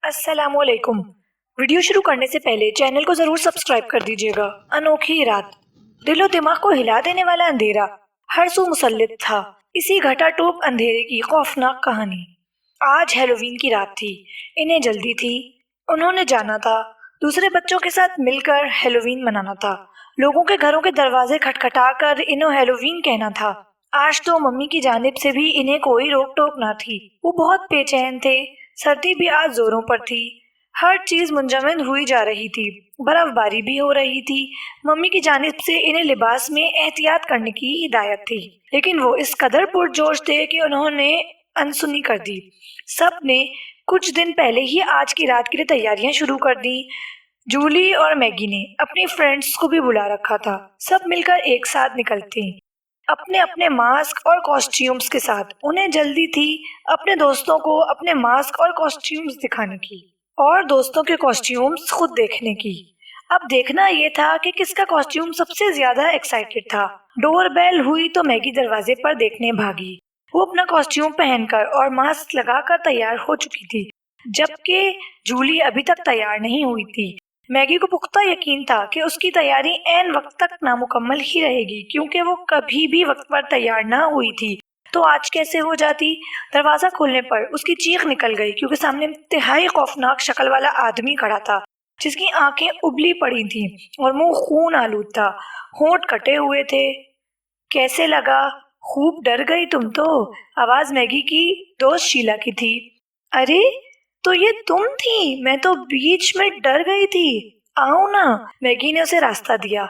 अस्सलामुअलैकुम। वीडियो शुरू करने से पहले चैनल को जरूर सब्सक्राइब कर दीजिएगा। अनोखी रात, दिलो दिमाग को हिला देने वाला अंधेरा हर सू मुसल्लित था। इसी घटाटोप अंधेरे की खौफनाक कहानी। आज हैलोवीन की रात थी। इन्हें जल्दी थी। उन्होंने जाना था, दूसरे बच्चों के साथ मिलकर हैलोवीन मनाना था। लोगों के घरों के दरवाजे खटखटाकर इन्हें हैलोवीन कहना था। आज तो मम्मी की जानिब से भी इन्हें कोई रोक टोक ना थी। वो बहुत बेचैन थे। सर्दी भी आज जोरों पर थी। हर चीज मुंजमद हुई जा रही थी। बर्फबारी भी हो रही थी। मम्मी की जानिब से इन्हें लिबास में एहतियात करने की हिदायत थी, लेकिन वो इस कदर पुरजोश थे कि उन्होंने अनसुनी कर दी। सब ने कुछ दिन पहले ही आज की रात के लिए तैयारियां शुरू कर दी। जूली और मैगी ने अपनी फ्रेंड्स को भी बुला रखा था। सब मिलकर एक साथ निकलते, अपने अपने मास्क और कॉस्ट्यूम्स के साथ। उन्हें जल्दी थी अपने दोस्तों को अपने मास्क और कॉस्ट्यूम्स दिखाने की और दोस्तों के कॉस्ट्यूम्स खुद देखने की। अब देखना ये था कि किसका कॉस्ट्यूम सबसे ज्यादा एक्साइटेड था। डोर बेल हुई तो मैगी दरवाजे पर देखने भागी। वो अपना कॉस्ट्यूम पहनकर और मास्क लगाकर तैयार हो चुकी थी, जबकि जूली अभी तक तैयार नहीं हुई थी। मैगी को पुख्ता यकीन था कि उसकी तैयारी ऐन वक्त तक नामुकम्मल ही रहेगी, क्योंकि वो कभी भी वक्त पर तैयार ना हुई थी तो आज कैसे हो जाती। दरवाजा खोलने पर उसकी चीख निकल गई, क्योंकि सामने इंतहाई खौफनाक शक्ल वाला आदमी खड़ा था, जिसकी आंखें उबली पड़ी थी और मुंह खून आलूद था। होंठ कटे हुए थे। कैसे लगा? खूब डर गई तुम तो। आवाज मैगी की दोस्त शीला की थी। अरे, तो ये तुम थी? मैं तो बीच में डर गई थी। आओ ना। मैगी ने उसे रास्ता दिया।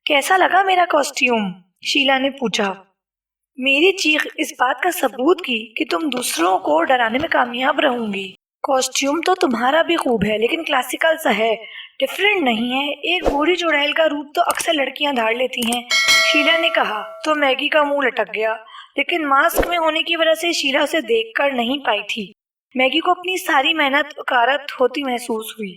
कैसा लगा मेरा कॉस्ट्यूम? शीला ने पूछा। मेरी चीख इस बात का सबूत की कि तुम दूसरों को डराने में कामयाब रहूंगी। कॉस्ट्यूम तो तुम्हारा भी खूब है, लेकिन क्लासिकल सा है, डिफरेंट नहीं है। एक बूढ़ी चुड़ैल का रूप तो अक्सर लड़कियां धार लेती हैं, शीला ने कहा। तो मैगी का मुंह लटक गया, लेकिन मास्क में होने की वजह से शीला उसे देखकर नहीं पाई थी। मैगी को अपनी सारी मेहनत उकारत होती महसूस हुई।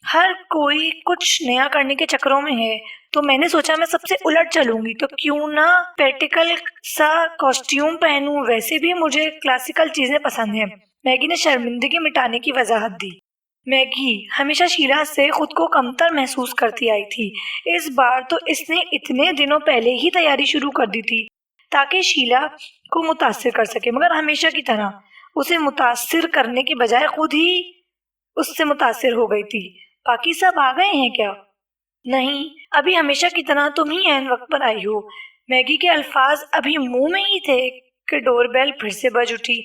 हर कोई कुछ नया करने के चक्रों में है, तो मैंने सोचा मैं सबसे उलट चलूंगी, तो क्यों ना प्रैक्टिकल सा कॉस्ट्यूम पहनूं। वैसे भी मुझे क्लासिकल चीजें पसंद हैं। मैगी ने शर्मिंदगी मिटाने की वजाहत दी। मैगी हमेशा शीला से खुद को कमतर महसूस करती आई थी। इस बार तो इसने इतने दिनों पहले ही तैयारी शुरू कर दी थी ताकि शीला को मुतासिर कर सके, मगर हमेशा की तरह उसे मुतासिर करने की बजाय खुद ही उससे मुतासिर हो गई थी। बाकी सब आ गए हैं क्या? नहीं, अभी हमेशा की तरह तुम ही ऐन वक्त पर आई हो। मैगी के अल्फाज अभी मुंह में ही थे कि डोरबेल फिर से बज उठी।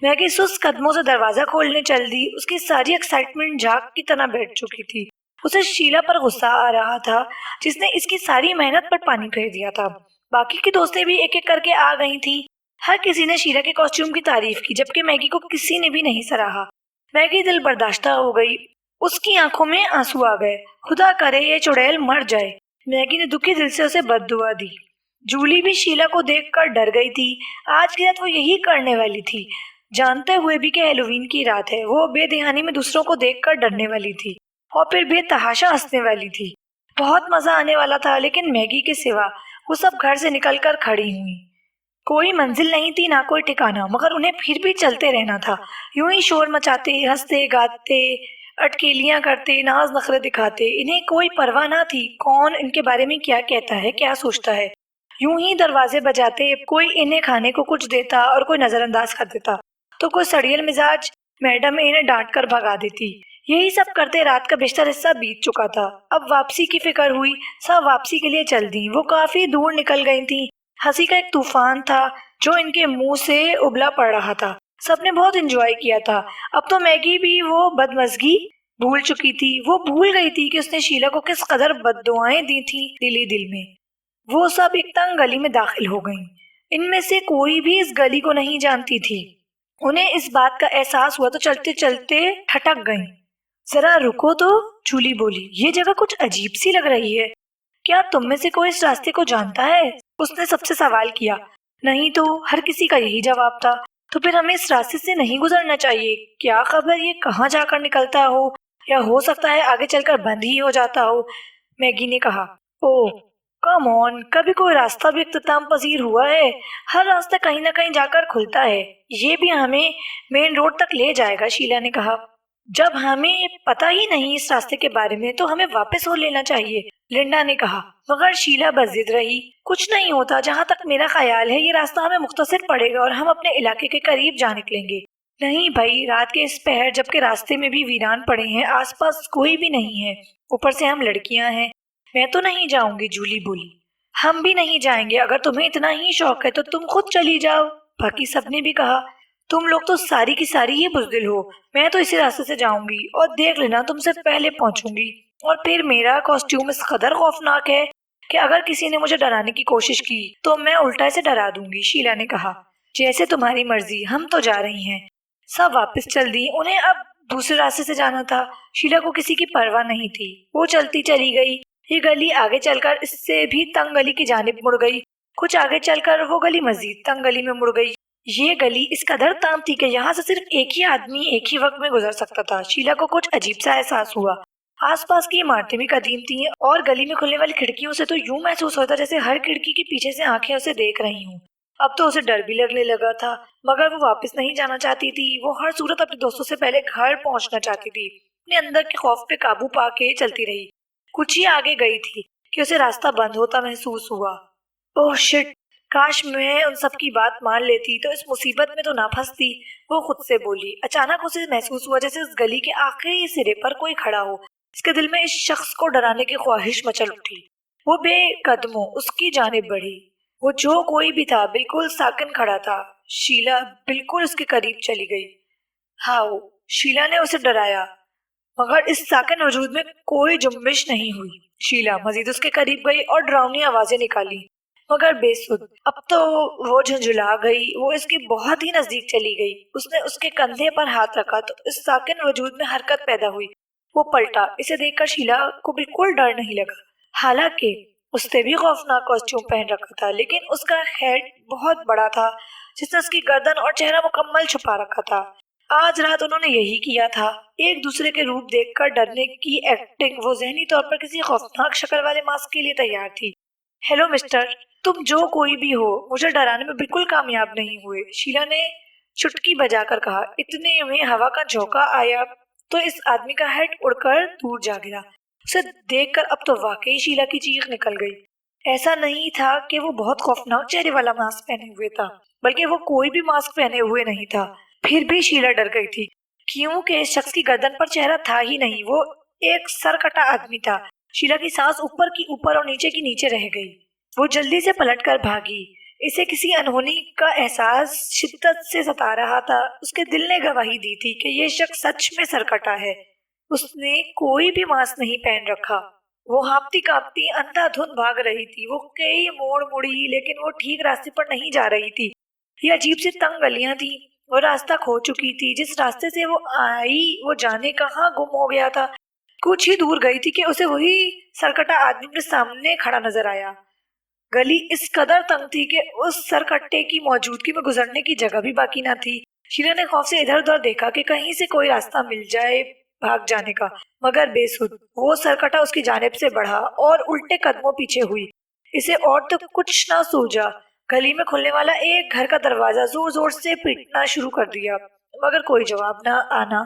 मैगी सुस्त कदमों से दरवाजा खोलने चल दी। उसकी सारी एक्साइटमेंट झाग की तरह बैठ चुकी थी। उसे शीला पर गुस्सा आ रहा था, जिसने इसकी सारी मेहनत पर पानी फेर दिया था। बाकी की दोस्तें भी एक एक करके आ गई थी। हर किसी ने शीला के कॉस्ट्यूम की तारीफ की, जबकि मैगी को किसी ने भी नहीं सराहा। मैगी दिल बर्दाश्ता हो गई। उसकी आंखों में आंसू आ गए। खुदा करे ये चुड़ैल मर जाए। मैगी ने दुखी दिल से उसे बद्दुआ दी। जूली भी शीला को देखकर डर गई थी। आज की रात वो यही करने वाली थी, जानते हुए भी कि हैलोवीन की रात है। वो बेदहानी में दूसरों को देखकर डरने वाली थी और फिर बेतहाशा हंसने वाली थी। बहुत मजा आने वाला था, लेकिन मैगी के सिवा वो सब घर से निकलकर खड़ी हुई। कोई मंजिल नहीं थी, ना कोई ठिकाना, मगर उन्हें फिर भी चलते रहना था। यूं ही शोर मचाते, हंसते गाते, अटकेलियां करते, नाज नखरे दिखाते। इन्हें कोई परवाह ना थी कौन इनके बारे में क्या कहता है, क्या सोचता है। यूं ही दरवाजे बजाते, कोई इन्हें खाने को कुछ देता और कोई नजरअंदाज कर देता, तो कोई सड़ियल मिजाज मैडम इन्हें डांट कर भगा देती। यही सब करते रात का बेशतर हिस्सा बीत चुका था। अब वापसी की फिक्र हुई। सब वापसी के लिए चल दी। वो काफी दूर निकल गई थी। हंसी का एक तूफान था जो इनके मुंह से उबला पड़ रहा था। सबने बहुत एंजॉय किया था। अब तो मैगी भी वो बदमजगी भूल चुकी थी। वो भूल गई थी कि उसने शीला को किस कदर बद्दुआएं दी थी दिल ही दिल में। वो सब एक तंग गली में दाखिल हो गईं। इनमें से कोई भी इस गली को नहीं जानती थी। उन्हें इस बात का एहसास हुआ तो चलते चलते ठटक गईं। जरा रुको तो, जूली बोली। ये जगह कुछ अजीब सी लग रही है। क्या तुम में से कोई इस रास्ते को जानता है? उसने सबसे सवाल किया। नहीं तो, हर किसी का यही जवाब था। तो फिर हमें इस रास्ते से नहीं गुजरना चाहिए। क्या खबर ये कहाँ जाकर निकलता हो, या हो सकता है आगे चलकर बंद ही हो जाता हो, मैगी ने कहा। ओह कम ऑन, कभी कोई रास्ता भी इख्तिताम पजीर हुआ है? हर रास्ता कहीं ना कहीं जाकर खुलता है। ये भी हमें मेन रोड तक ले जाएगा, शीला ने कहा। जब हमें पता ही नहीं इस रास्ते के बारे में तो हमें वापस हो लेना चाहिए, लिंडा ने कहा। मगर शीला बस जिद रही। कुछ नहीं होता, जहाँ तक मेरा ख्याल है ये रास्ता हमें मुख्तसर पड़ेगा और हम अपने इलाके के करीब जा निकलेंगे। नहीं भाई, रात के इस पहर जबकि रास्ते में भी वीरान पड़े हैं, आसपास कोई भी नहीं है, ऊपर से हम लड़कियां हैं। मैं तो नहीं जाऊंगी, जूली बोली। हम भी नहीं जाएंगे, अगर तुम्हें इतना ही शौक है तो तुम खुद चली जाओ, बाकी सबने भी कहा। तुम लोग तो सारी की सारी ही बुज़दिल हो। मैं तो इसी रास्ते से जाऊंगी और देख लेना तुमसे पहले पहुंचूंगी। और फिर मेरा कॉस्ट्यूम इस कदर खौफनाक है कि अगर किसी ने मुझे डराने की कोशिश की तो मैं उल्टा इसे डरा दूंगी, शीला ने कहा। जैसे तुम्हारी मर्जी, हम तो जा रही हैं। सब वापस चल दी। उन्हें अब दूसरे रास्ते से जाना था। शीला को किसी की परवाह नहीं थी। वो चलती चली गई। ये गली आगे चलकर इससे भी तंग गली की जानिब मुड़ गई। कुछ आगे चलकर वो गली मजीद तंग गली में मुड़ गई। ये गली इस कदर तंग थी कि यहाँ से सिर्फ एक ही आदमी एक ही वक्त में गुजर सकता था। शीला को कुछ अजीब सा एहसास हुआ। आसपास की इमारतें भी कदीम थी और गली में खुलने वाली खिड़कियों से तो यूं महसूस होता जैसे हर खिड़की के पीछे से आंखें उसे देख रही हूँ। अब तो उसे डर भी लगने लगा था, मगर वो वापस नहीं जाना चाहती थी। वो हर सूरत अपने दोस्तों से पहले घर पहुंचना चाहती थी। अपने अंदर के खौफ पे काबू पाके चलती रही। कुछ ही आगे गई थी कि उसे रास्ता बंद होता महसूस हुआ। ओह शिट, काश मैं उन सब की बात मान लेती तो इस मुसीबत में तो ना फंसती, वो खुद से बोली। अचानक उसे महसूस हुआ जैसे उस गली के आखिरी सिरे पर कोई खड़ा हो। इसके दिल में इस शख्स को डराने की ख्वाहिश मचल उठी। वो बेकदमों उसकी जानिब बढ़ी। वो जो कोई भी था बिल्कुल साकिन खड़ा था। शीला बिल्कुल उसके करीब चली गई। हाँ, शीला ने उसे डराया, मगर इस साकिन वजूद में कोई जुम्बिश नहीं हुई। शीला मजीद उसके करीब गई और डरावनी आवाजें निकाली, मगर बेसुध। अब तो वो झुंझुला गई। वो इसके बहुत ही नजदीक चली गई। उसने उसके कंधे पर हाथ रखा तो इस साकिन वजूद में हरकत पैदा हुई। वो पलटा। इसे देखकर शीला को बिल्कुल डर नहीं लगा। हालांकि उसने भी खौफनाक कॉस्ट्यूम पहन रखा था, लेकिन उसका हेड बहुत बड़ा था जिसने उसकी गर्दन और चेहरा मुकम्मल छुपा रखा था। आज रात उन्होंने यही किया था, एक दूसरे के रूप देखकर डरने की एक्टिंग। वो जहनी तौर पर किसी खौफनाक शक्ल वाले मास्क के लिए तैयार थी। हेलो मिस्टर, तुम जो कोई भी हो, मुझे डराने में बिल्कुल कामयाब नहीं हुए, शीला ने चुटकी बजाकर कहा। इतने में हवा का झोंका आया तो इस आदमी का हेड उड़कर दूर जा गिरा। उसे देखकर अब तो वाकई शीला की चीख निकल गई। ऐसा नहीं था कि वो बहुत खौफनाक चेहरे वाला मास्क पहने हुए था, बल्कि वो कोई भी मास्क पहने हुए नहीं था। फिर भी शीला डर गई थी, क्योंकि इस शख्स की गर्दन पर चेहरा था ही नहीं। वो एक सरकटा आदमी था। शीला की सांस ऊपर की ऊपर और नीचे की नीचे रह गई। वो जल्दी से पलटकर भागी। इसे किसी अनहोनी का एहसास शिद्दत से सता रहा था। उसके दिल ने गवाही दी थी कि ये शख्स सच में सरकटा है। उसने कोई भी मास्क नहीं पहन रखा। वो हाँफती कांपती अंधाधुंध भाग रही थी। वो कई मोड़ मुड़ी, लेकिन वो ठीक रास्ते पर नहीं जा रही थी। ये अजीब सी तंग गलियां थी। वो रास्ता खो चुकी थी। जिस रास्ते से वो आई वो जाने कहाँ गुम हो गया था। कुछ ही दूर गई थी कि उसे वही सरकटा आदमी अपने सामने खड़ा नजर आया। गली इस कदर तंग थी कि उस सरकट्टे की मौजूदगी में गुजरने की जगह भी बाकी ना थी। शीला ने खौफ से इधर उधर देखा कि कहीं से कोई रास्ता मिल जाए भाग जाने का, मगर बेसुध। वो सरकटा उसकी जानिब से बढ़ा और उल्टे कदमों पीछे हुई। इसे और तो कुछ ना सूझा। गली में खुलने वाला एक घर का दरवाजा जोर जोर से पीटना शुरू कर दिया, मगर कोई जवाब ना आना।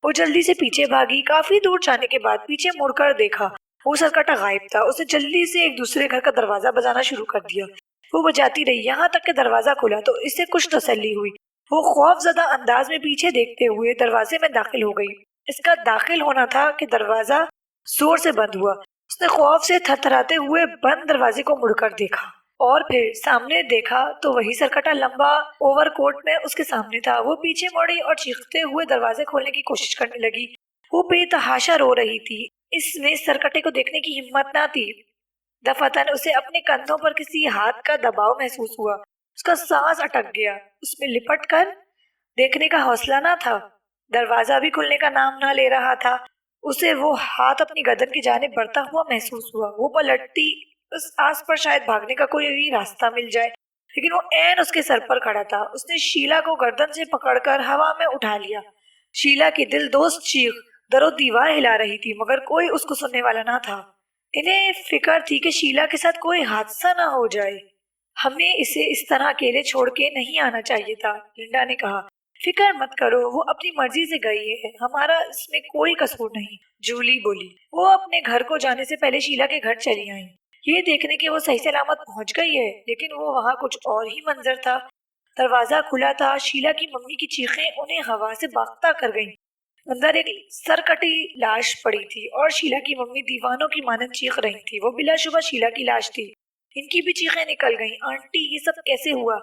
वो जल्दी से पीछे भागी। काफी दूर जाने के बाद पीछे मुड़कर देखा, वो सरकटा गायब था। उसने जल्दी से एक दूसरे घर का दरवाजा बजाना शुरू कर दिया। वो बजाती रही यहाँ तक कि दरवाजा खुला तो इससे कुछ तसल्ली हुई। वो खौफजदा अंदाज में पीछे देखते हुए दरवाजे में दाखिल हो गई। इसका दाखिल होना था कि दरवाजा जोर से बंद हुआ। उसने खौफ से थरथराते हुए बंद दरवाजे को मुड़कर देखा और फिर सामने देखा तो वही सरकटा लंबा ओवरकोट में उसके सामने था। वो पीछे मुड़ी और चीखते हुए दरवाजे खोलने की कोशिश करने लगी। वो बेतहाशा रो रही थी। इसमें सरकटे को देखने की हिम्मत ना थी। दफातन उसे अपने कंधों पर किसी हाथ का दबाव महसूस हुआ। उसका सांस अटक गया। उसमें लिपट कर देखने का हौसला ना था। दरवाजा भी खुलने का नाम ना ले रहा था। उसे वो हाथ अपनी गर्दन की जानिब बढ़ता हुआ महसूस हुआ। वो पलटती, उस आस पर शायद भागने का कोई रास्ता मिल जाए, लेकिन वो ऐन उसके सर पर खड़ा था। उसने शीला को गर्दन से पकड़कर हवा में उठा लिया। शीला की दिल दोस्त चीख दरो दीवार हिला रही थी, मगर कोई उसको सुनने वाला ना था। इन्हें फिक्र थी कि शीला के साथ कोई हादसा ना हो जाए। हमें इसे इस तरह अकेले छोड़ के नहीं आना चाहिए था, लिंडा ने कहा। फिक्र मत करो, वो अपनी मर्जी से गई है, हमारा इसमें कोई कसूर नहीं, जूली बोली। वो अपने घर को जाने से पहले शीला के घर चली आई, ये देखने कि वो सही सलामत पहुंच गई है, लेकिन वो वहाँ कुछ और ही मंजर था। दरवाजा खुला था, शीला की मम्मी की चीखें उन्हें हवा से बागता कर गईं। अंदर एक सरकटी लाश पड़ी थी और शीला की मम्मी दीवानों की मानद चीख रही थी। वो बिलाशुबा शीला की लाश थी। इनकी भी चीखें निकल गईं। आंटी, ये सब कैसे हुआ?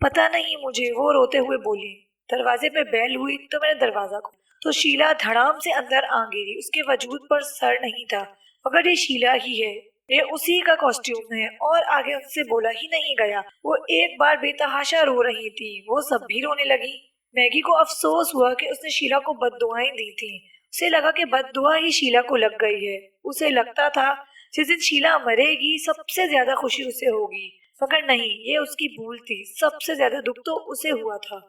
पता नहीं मुझे, वो रोते हुए बोली। दरवाजे पे बेल हुई तो मैंने दरवाजा खोला तो शीला धड़ाम से अंदर आ गिरी। उसके वजूद पर सर नहीं था, मगर ये शीला ही है, ये उसी का कॉस्ट्यूम है। और आगे उनसे बोला ही नहीं गया। वो एक बार बेतहाशा रो रही थी, वो सब भी रोने लगी। मैगी को अफसोस हुआ कि उसने शीला को बद्दुआएं दी थी। उसे लगा कि बद्दुआ ही शीला को लग गई है। उसे लगता था जिस दिन शीला मरेगी सबसे ज्यादा खुशी उसे होगी, मगर नहीं, ये उसकी भूल थी। सबसे ज्यादा दुख तो उसे हुआ था।